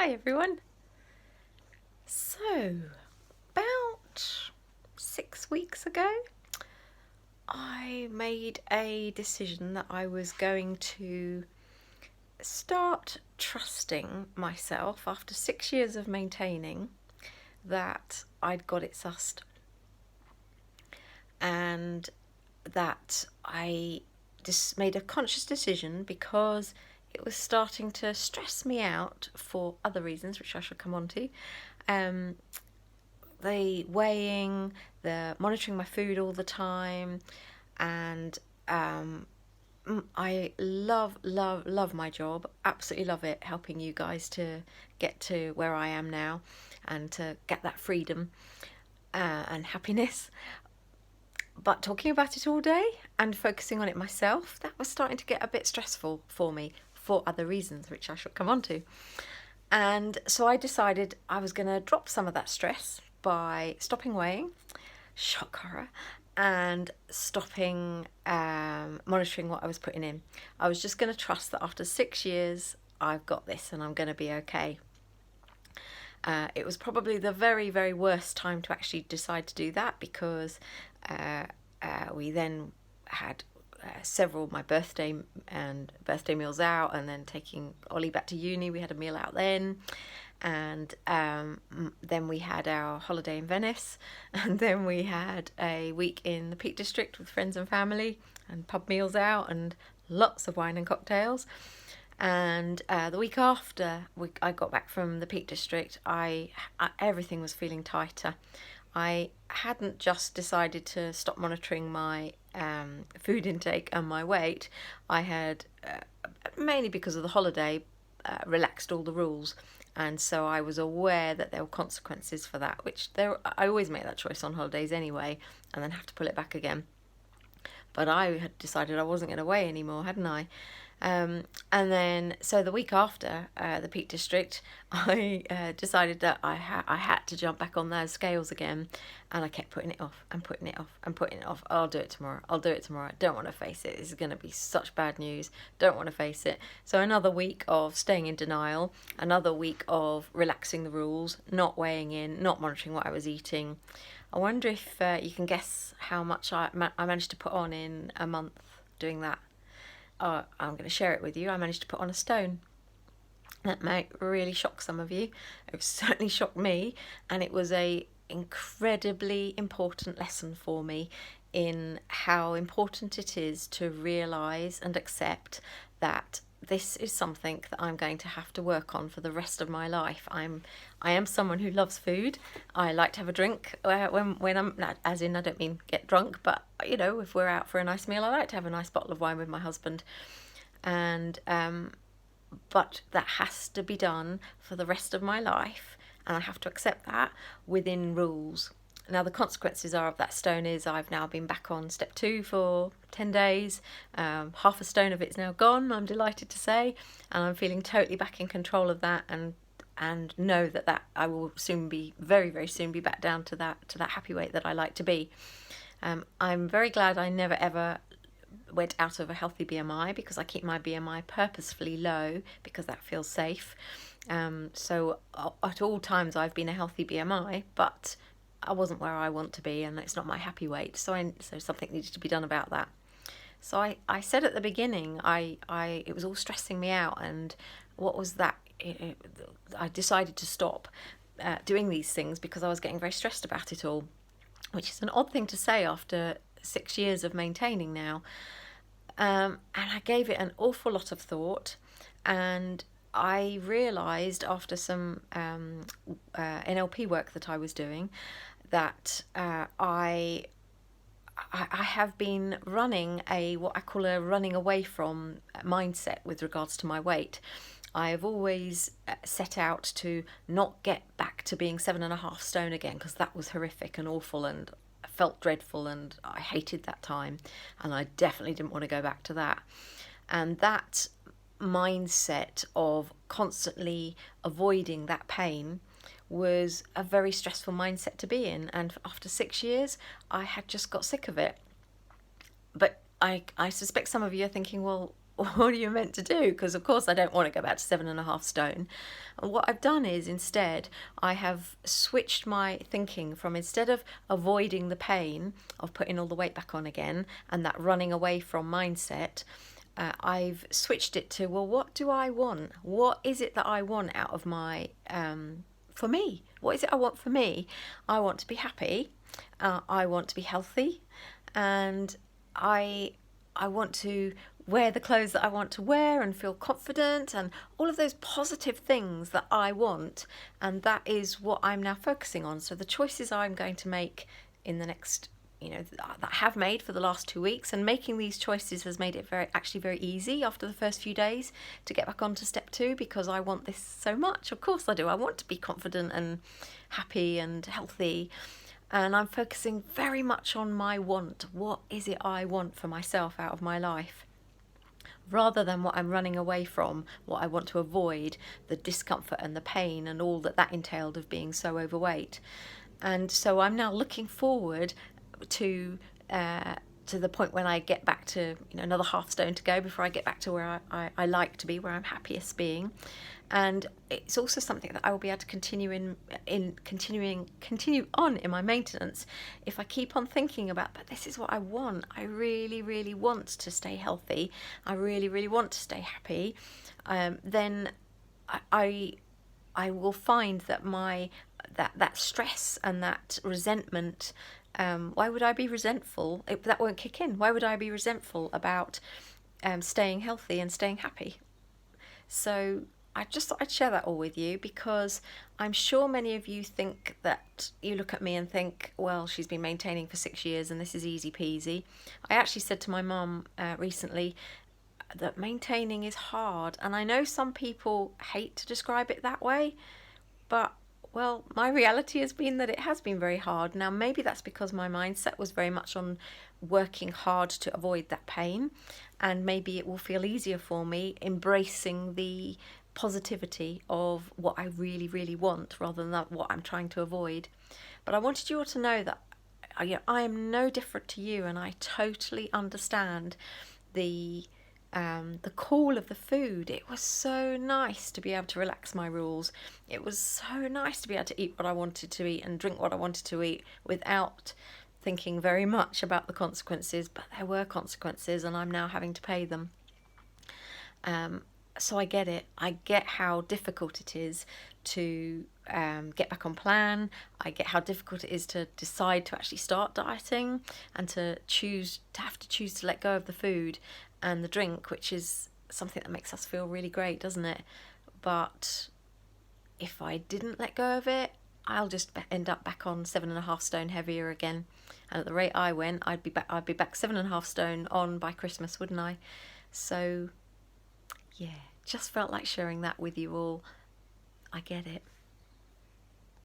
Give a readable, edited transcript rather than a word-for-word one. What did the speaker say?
Hi everyone. So, about 6 weeks ago, I made a decision that I was going to start trusting myself after 6 years of maintaining that I'd got it sussed and that I just made a conscious decision because it was starting to stress me out for other reasons, which I shall come on to. Um, the weighing, the monitoring my food all the time, and I love my job. Absolutely love it, helping you guys to get to where I am now, and to get that freedom and happiness. But talking about it all day and focusing on it myself, that was starting to get a bit stressful for me for other reasons, which I shall come on to. And so I decided I was going to drop some of that stress by stopping weighing, shock horror, and stopping monitoring what I was putting in. I was just going to trust that after 6 years, I've got this and I'm going to be okay. It was probably the very, very worst time to actually decide to do that because we then had several of my birthday meals out, and then taking Ollie back to uni, we had a meal out then, and then we had our holiday in Venice, and then we had a week in the Peak District with friends and family, and pub meals out, and lots of wine and cocktails. And the week after I got back from the Peak District, everything was feeling tighter. I hadn't just decided to stop monitoring my food intake and my weight. I had, mainly because of the holiday, relaxed all the rules. And so I was aware that there were consequences for that, I always make that choice on holidays anyway, and then have to pull it back again. But I had decided I wasn't going to weigh anymore, hadn't I? And then, so the week after the Peak District, I decided that I had to jump back on those scales again, and I kept putting it off and putting it off and putting it off. I'll do it tomorrow. I'll do it tomorrow. I don't want to face it. This is going to be such bad news. Don't want to face it. So another week of staying in denial, another week of relaxing the rules, not weighing in, not monitoring what I was eating. I wonder if you can guess how much I managed to put on in a month doing that. I'm going to share it with you. I managed to put on a stone. That might really shock some of you. It certainly shocked me, and it was a incredibly important lesson for me in how important it is to realise and accept that this is something that I'm going to have to work on for the rest of my life. I am someone who loves food. I like to have a drink when I'm, as in, I don't mean get drunk, but if we're out for a nice meal, I like to have a nice bottle of wine with my husband. And but that has to be done for the rest of my life, and I have to accept that within rules. Now, the consequences of that stone is I've now been back on step 2 for 10 days. Half a stone of it's now gone, I'm delighted to say, and I'm feeling totally back in control of that, and know that I will soon be, very, very soon, be back down to that happy weight that I like to be. I'm very glad I never ever went out of a healthy BMI, because I keep my BMI purposefully low because that feels safe. So at all times I've been a healthy BMI, but I wasn't where I want to be, and it's not my happy weight. So something needed to be done about that. So I said at the beginning, it was all stressing me out, and what was that? I decided to stop doing these things because I was getting very stressed about it all, which is an odd thing to say after 6 years of maintaining now. And I gave it an awful lot of thought, and I realised after some NLP work that I was doing that I have been running what I call a running away from mindset with regards to my weight. I have always set out to not get back to being 7.5 stone again, because that was horrific and awful and felt dreadful, and I hated that time, and I definitely didn't want to go back to that. And that mindset of constantly avoiding that pain was a very stressful mindset to be in, and after 6 years I had just got sick of it. But I suspect some of you are thinking, well, what are you meant to do? Because of course I don't want to go back to 7.5 stone. And what I've done is instead I have switched my thinking from, instead of avoiding the pain of putting all the weight back on again and that running away from mindset, I've switched it to, well, what do I want? What is it that I want out of my, for me? What is it I want for me? I want to be happy. I want to be healthy. And I want to wear the clothes that I want to wear and feel confident and all of those positive things that I want. And that is what I'm now focusing on. So the choices I'm going to make in the next, that I have made for the last 2 weeks, and making these choices has made it very easy after the first few days to get back onto step 2, because I want this so much. Of course I do. I want to be confident and happy and healthy. And I'm focusing very much on my want. What is it I want for myself out of my life? Rather than what I'm running away from, what I want to avoid, the discomfort and the pain and all that entailed of being so overweight. And so I'm now looking forward to the point when I get back to another half stone to go before I get back to where I like to be, where I'm happiest being. And it's also something that I will be able to continue on in my maintenance if I keep on thinking about, but this is what I want. I really want to stay healthy. I really want to stay happy. Then I will find that that stress and that resentment. Why would I be resentful? That won't kick in. Why would I be resentful about staying healthy and staying happy? So I just thought I'd share that all with you, because I'm sure many of you think that, you look at me and think, well, she's been maintaining for 6 years and this is easy peasy. I actually said to my mum recently that maintaining is hard, and I know some people hate to describe it that way, but well, my reality has been that it has been very hard. Now, maybe that's because my mindset was very much on working hard to avoid that pain, and maybe it will feel easier for me embracing the positivity of what I really want rather than what I'm trying to avoid. But I wanted you all to know that I am no different to you, and I totally understand the call of the food. It was so nice to be able to relax my rules. It was so nice to be able to eat what I wanted to eat and drink what I wanted to eat without thinking very much about the consequences. But there were consequences, and I'm now having to pay them. So I get it. I get how difficult it is to get back on plan. I get how difficult it is to decide to actually start dieting and to have to choose to let go of the food and the drink, which is something that makes us feel really great, doesn't it? But if I didn't let go of it, I'll just end up back on 7.5 stone heavier again. And at the rate I went, I'd be back 7.5 stone on by Christmas, wouldn't I? So yeah, just felt like sharing that with you all. I get it.